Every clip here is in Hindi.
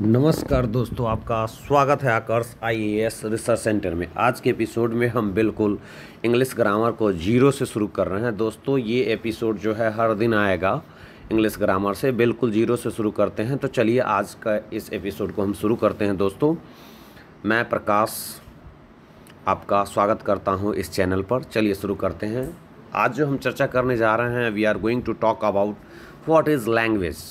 नमस्कार दोस्तों, आपका स्वागत है आकर्ष आईएएस रिसर्च सेंटर में। आज के एपिसोड में हम बिल्कुल इंग्लिश ग्रामर को जीरो से शुरू कर रहे हैं। दोस्तों ये एपिसोड जो है हर दिन आएगा। इंग्लिश ग्रामर से बिल्कुल जीरो से शुरू करते हैं। तो चलिए आज का इस एपिसोड को हम शुरू करते हैं। दोस्तों मैं प्रकाश आपका स्वागत करता हूं इस चैनल पर। चलिए शुरू करते हैं। आज जो हम चर्चा करने जा रहे हैं, we are going to talk about what is language.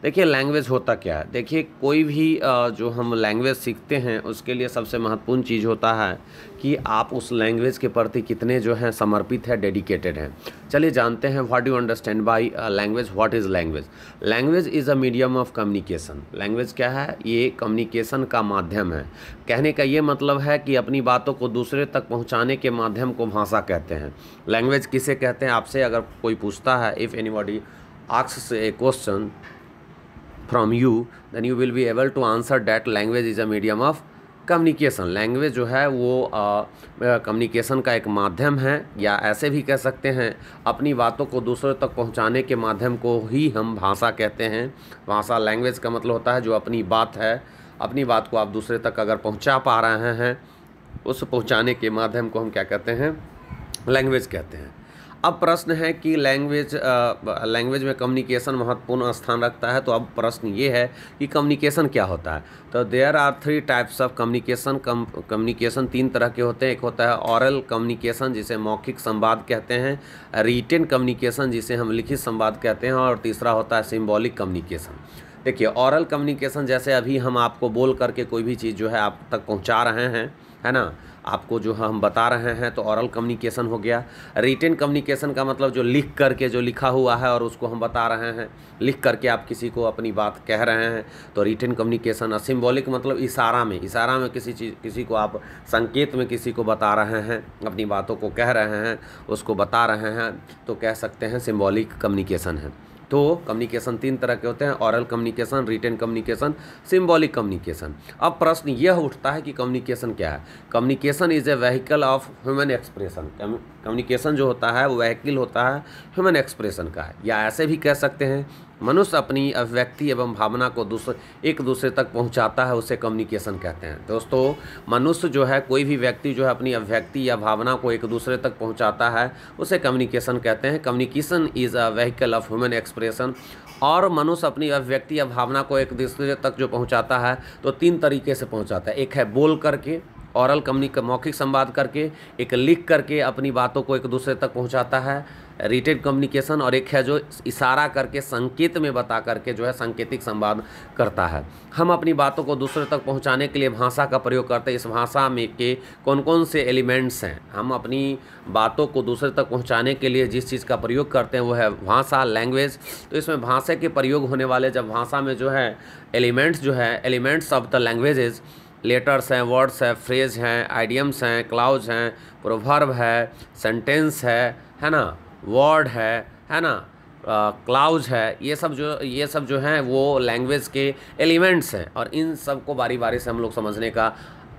देखिए लैंग्वेज होता क्या है। देखिए कोई भी जो हम लैंग्वेज सीखते हैं उसके लिए सबसे महत्वपूर्ण चीज़ होता है कि आप उस लैंग्वेज के प्रति कितने जो हैं समर्पित है, डेडिकेटेड हैं। चलिए जानते हैं what you understand by language. What is language? Language is a medium of communication. Language क्या है? ये कम्युनिकेशन का माध्यम है। कहने का ये मतलब है कि अपनी बातों को दूसरे तक पहुँचाने के माध्यम को भाषा कहते हैं। लैंग्वेज किसे कहते हैं? आपसे अगर कोई पूछता है, if anybody asks A question from you, then you will be able to answer that language is a medium of communication। Language जो है वो कम्युनिकेशन का एक माध्यम है, या ऐसे भी कह सकते हैं अपनी बातों को दूसरों तक पहुंचाने के माध्यम को ही हम भाषा कहते हैं। भाषा, लैंग्वेज का मतलब होता है जो अपनी बात है, अपनी बात को आप दूसरे तक अगर पहुंचा पा रहे हैं, उस पहुंचाने के माध्यम को हम क्या कहते हैं? लैंग्वेज कहते हैं। अब प्रश्न है कि लैंग्वेज में कम्युनिकेशन महत्वपूर्ण स्थान रखता है। तो अब प्रश्न ये है कि कम्युनिकेशन क्या होता है। तो there are 3 types of communication. Communication 3 तरह के होते हैं। एक होता है ऑरल कम्युनिकेशन, जिसे मौखिक संवाद कहते हैं, रिटन कम्युनिकेशन जिसे हम लिखित संवाद कहते हैं, और तीसरा होता है सिंबॉलिक कम्युनिकेशन। देखिए ऑरल कम्युनिकेशन, जैसे अभी हम आपको बोल करके कोई भी चीज़ जो है आप तक पहुंचा रहे हैं, है ना, आपको जो हम बता रहे हैं, तो ऑरल कम्युनिकेशन हो गया। रिटन कम्युनिकेशन का मतलब जो लिख करके, जो लिखा हुआ है और उसको हम बता रहे हैं, लिख करके आप किसी को अपनी बात कह रहे हैं, तो रिटन कम्युनिकेशन। और सिंबॉलिक मतलब इशारा में किसी को आप संकेत में किसी को बता रहे हैं, अपनी बातों को कह रहे हैं, उसको बता रहे हैं, तो कह सकते हैं सिंबॉलिक कम्युनिकेशन है। तो कम्युनिकेशन 3 तरह के होते हैं: aural communication, written communication, symbolic communication. अब प्रश्न यह उठता है कि कम्युनिकेशन क्या है। Communication is a vehicle of human expression. Communication जो होता है वो व्हीकल होता है ह्यूमन एक्सप्रेशन का है, या ऐसे भी कह सकते हैं मनुष्य अपनी अभिव्यक्ति एवं भावना को एक दूसरे तक पहुंचाता है, उसे कम्युनिकेशन कहते हैं। दोस्तों मनुष्य जो है, कोई भी व्यक्ति जो है अपनी अभिव्यक्ति या भावना को एक दूसरे तक पहुंचाता है, उसे कम्युनिकेशन कहते हैं। Communication is a vehicle of human expression. और मनुष्य अपनी अभिव्यक्ति या भावना को एक दूसरे तक जो पहुंचाता है, तो 3 तरीके से पहुंचाता है। एक है बोल करके, ऑरल मौखिक संवाद करके, एक लिख करके अपनी बातों को एक दूसरे तक पहुंचाता है, रिटेन कम्युनिकेशन, और एक है जो इशारा करके, संकेत में बता करके जो है सांकेतिक संवाद करता है। हम अपनी बातों को दूसरे तक पहुंचाने के लिए भाषा का प्रयोग करते हैं। इस भाषा में के कौन कौन से एलिमेंट्स हैं? हम अपनी बातों को दूसरे तक पहुंचाने के लिए जिस चीज़ का प्रयोग करते हैं वो है भाषा, लैंग्वेज। तो इसमें भाषा के प्रयोग होने वाले, जब भाषा में जो है एलिमेंट्स जो है, elements of the languages, letters हैं, वर्ड्स हैं, फ्रेज हैं, आइडियम्स हैं, क्लाउज हैं, प्रोवर्ब है, सेंटेंस है ना, वर्ड है ना, क्लाउज है, ये सब जो हैं वो लैंग्वेज के एलिमेंट्स हैं। और इन सब को बारी बारी से हम लोग समझने का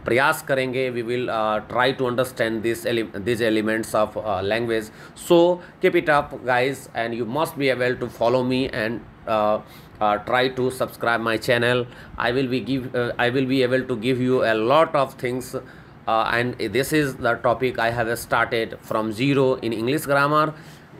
प्रयास करेंगे। We will try to understand this elements of language. So keep it up guys, and you must be able to follow me and try to subscribe my channel. I will be able to give you a lot of things, and this is the topic I have started from zero in English grammar.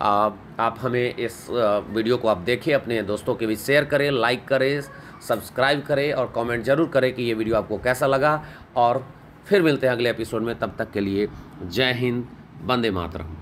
आप हमें इस वीडियो को आप देखें, अपने दोस्तों के बीच शेयर करें, लाइक करें, सब्सक्राइब करें और कमेंट जरूर करें कि ये वीडियो आपको कैसा लगा। और फिर मिलते हैं अगले एपिसोड में। तब तक के लिए जय हिंद, वंदे मातरम।